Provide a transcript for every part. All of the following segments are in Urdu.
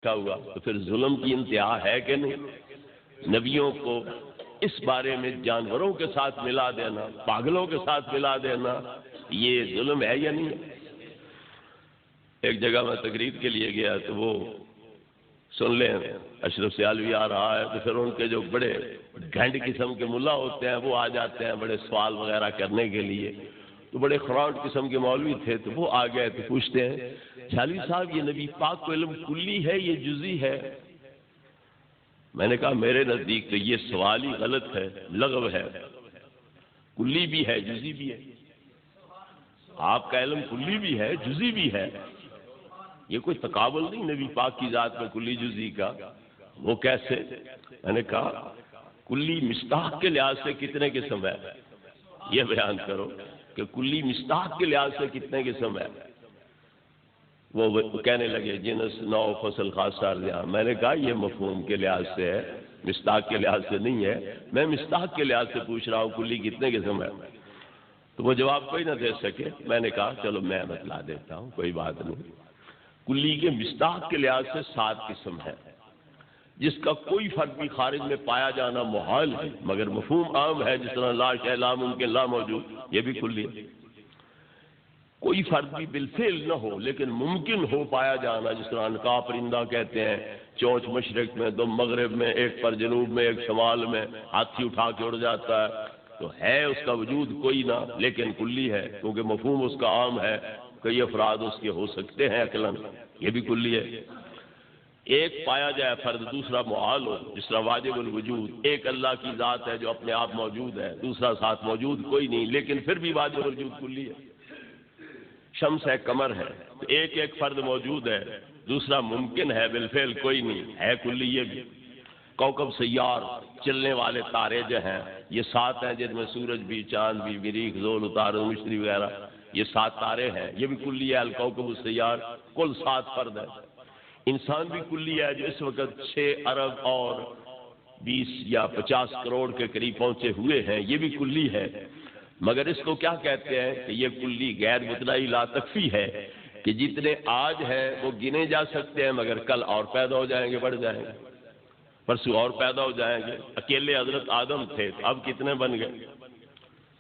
کیا ہوا؟ تو پھر ظلم کی انتہا ہے کہ نہیں؟ نبیوں کو اس بارے میں جانوروں کے ساتھ ملا دینا، پاگلوں کے ساتھ ملا دینا، یہ ظلم ہے یا نہیں ہے؟ ایک جگہ میں تقریر کے لیے گیا تو وہ سن لیں اشرف سیالوی آ رہا ہے، تو پھر ان کے جو بڑے گھنٹ قسم کے ملا ہوتے ہیں وہ آ جاتے ہیں بڑے سوال وغیرہ کرنے کے لیے، تو بڑے خراٹ قسم کے مولوی تھے، تو وہ آ گئے تو پوچھتے ہیں چھالوی صاحب یہ نبی پاک کو علم کلی ہے یہ جزئی ہے؟ میں نے کہا میرے نزدیک تو یہ سوال ہی غلط ہے، لغو ہے، کلی بھی ہے جزئی بھی ہے، آپ کا علم کلی بھی ہے جزئی بھی ہے، یہ کوئی تقابل نہیں نبی پاک کی ذات میں کلی جزئی کا، وہ کیسے؟ میں نے کہا کلی مصداق کے لحاظ سے کتنے قسم ہے یہ بیان کرو کہ کلی مصداق کے لحاظ سے کتنے قسم ہے؟ وہ کہنے لگے جنس نوع فصل خاص ارجاں۔ میں نے کہا یہ مفہوم کے لحاظ سے ہے، مصداق کے لحاظ سے نہیں ہے، میں مصداق کے لحاظ سے پوچھ رہا ہوں کلی کتنے قسم ہے؟ تو وہ جواب کوئی نہ دے سکے۔ میں نے کہا چلو میں بتلا دیتا ہوں، کوئی بات نہیں۔ کلی کے مصداق کے لحاظ سے 7 قسم ہے، جس کا کوئی فرق بھی خارج میں پایا جانا محال ہے، مگر مفہوم عام ہے، جس طرح لا شیء لا ممکن لا موجود، یہ بھی کلی ہے۔ کوئی فرق بھی بالفعل نہ ہو لیکن ممکن ہو پایا جانا، جس طرح انقا پرندہ کہتے ہیں، چونچ مشرق میں، دم مغرب میں، ایک پر جنوب میں، ایک شمال میں، ہاتھی اٹھا کے اڑ جاتا ہے، تو ہے اس کا وجود کوئی نہ لیکن کلی ہے، کیونکہ مفہوم اس کا عام ہے، کئی افراد اس کے ہو سکتے ہیں عقلاً، یہ بھی کلی ہے۔ ایک پایا جائے فرد دوسرا محال ہو، جس طرح واجب الوجود، ایک اللہ کی ذات ہے جو اپنے آپ موجود ہے، دوسرا ساتھ موجود کوئی نہیں لیکن پھر بھی واجب الوجود کلی ہے۔ شمس ہے قمر ہے، تو ایک ایک فرد موجود ہے، دوسرا ممکن ہے بالفعل کوئی نہیں، ہے کلی یہ بھی۔ کوكب سیار چلنے والے تارے جو ہیں یہ 7 ہیں، جن میں سورج بھی، چاند بھی، مریخ، ذوال، عطارد، مشتری وغیرہ، یہ 7 تارے ہیں، یہ بھی کلی ہے۔ الکوكب السیار کل 7 فرد ہے۔ انسان بھی کلی ہے جو اس وقت 6 ارب اور 20 یا 50 کروڑ کے قریب پہنچے ہوئے ہیں، یہ بھی کلی ہے، مگر اس کو کیا کہتے ہیں کہ یہ کلی غیر متناہی لا تکفی ہے، کہ جتنے آج ہیں وہ گنے جا سکتے ہیں مگر کل اور پیدا ہو جائیں گے، بڑھ جائیں گے، پرسوں اور پیدا ہو جائیں گے۔ اکیلے حضرت آدم تھے تو اب کتنے بن گئے؟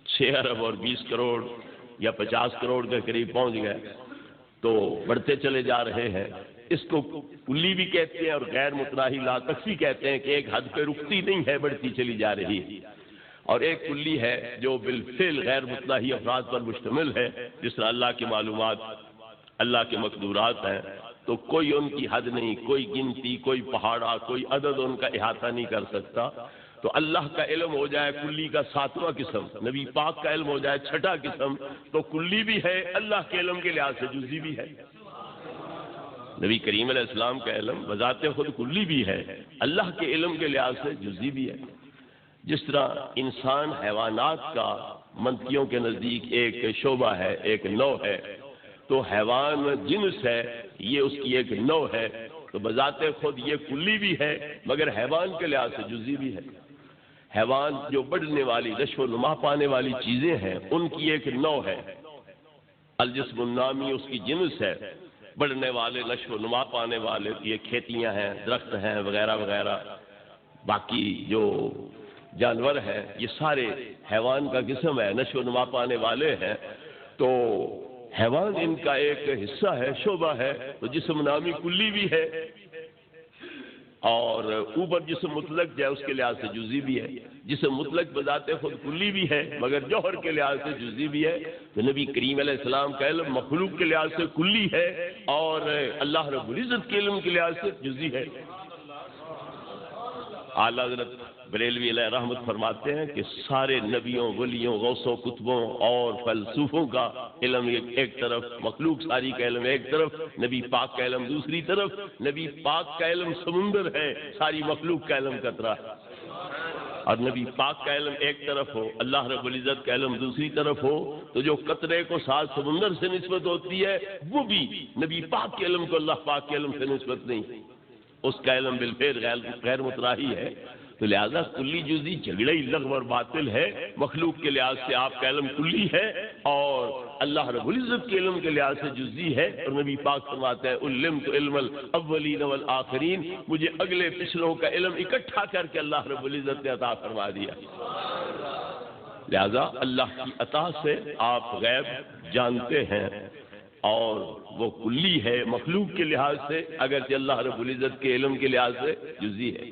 6 ارب اور 20 کروڑ یا 50 کروڑ کے قریب پہنچ گئے، تو بڑھتے چلے جا رہے ہیں۔ اس کو کلی بھی کہتے ہیں اور غیر متناہی لا تکفی کہتے ہیں کہ ایک حد پہ رکتی نہیں ہے، بڑھتی چلی جا رہی ہے۔ اور ایک کلی ہے جو بالفعل غیر متناہی افراد پر مشتمل ہے، جس طرح اللہ کی معلومات، اللہ کے مقدورات ہیں، تو کوئی ان کی حد نہیں، کوئی گنتی، کوئی پہاڑا، کوئی عدد ان کا احاطہ نہیں کر سکتا۔ تو اللہ کا علم ہو جائے کلی کا 7واں قسم، نبی پاک کا علم ہو جائے 6ٹھا قسم، تو کلی بھی ہے، اللہ کے علم کے لحاظ سے جزئی بھی ہے۔ نبی کریم علیہ السلام کا علم بذات خود کلی بھی ہے، اللہ کے علم کے لحاظ سے جزئی بھی ہے۔ جس طرح انسان حیوانات کا منطقیوں کے نزدیک ایک شعبہ ہے، ایک نوع ہے، تو حیوان جنس ہے، یہ اس کی ایک نوع ہے، تو بذات خود یہ کلی بھی ہے مگر حیوان کے لحاظ سے جزئی بھی ہے۔ حیوان جو بڑھنے والی، نشو و نما پانے والی چیزیں ہیں، ان کی ایک نوع ہے، الجسم النامی اس کی جنس ہے، بڑھنے والے، نشو و نما پانے والے، یہ کھیتیاں ہیں، درخت ہیں وغیرہ وغیرہ، باقی جو جانور ہیں یہ سارے حیوان کا قسم ہے، نشو و نما پانے والے ہیں، تو حیوان ان کا ایک حصہ ہے، شعبہ ہے، تو جسم نامی کلی بھی ہے، اور اوپر جسم مطلق جو ہے اس کے لحاظ سے جزئی بھی ہے۔ جسم مطلق بذات خود کلی بھی ہے مگر جوہر کے لحاظ سے جزئی بھی ہے۔ تو نبی کریم علیہ السلام کا علم مخلوق کے لحاظ سے کلی ہے اور اللہ رب العزت کے علم کے لحاظ سے جزئی ہے۔ اعلیٰ حضرت بریلوی علیہ رحمت فرماتے ہیں کہ سارے نبیوں، ولیوں، غوثوں، کتبوں اور فلسفوں کا علم ایک طرف، مخلوق ساری کا علم ایک طرف، نبی پاک کا علم دوسری طرف۔ نبی پاک کا علم سمندر ہے، ساری مخلوق کا علم قطرہ ہے، اور نبی پاک کا علم ایک طرف ہو، اللہ رب العزت کا علم دوسری طرف ہو، تو جو قطرے کو ساتھ سمندر سے نسبت ہوتی ہے وہ بھی نبی پاک کے علم کو اللہ پاک کے علم سے نسبت نہیں، اس کا علم بالفعل غیر متراہی ہے۔ تو لہذا کلی جزی جھگڑے لغو اور باطل ہے. مخلوق کے لحاظ سے آپ کا علم کلی ہے اور اللہ رب العزت کے علم کے لحاظ سے جزی ہے. اور نبی پاک فرماتے ہیں علمت علم الاولین والآخرین، مجھے اگلے پچھلوں کا علم اکٹھا کر کے اللہ رب العزت نے عطا فرما دیا. لہذا اللہ کی عطا سے آپ غیب جانتے ہیں اور وہ کلی ہے مخلوق کے لحاظ سے، اگرچہ اللہ رب العزت کے علم کے لحاظ سے جزی ہے.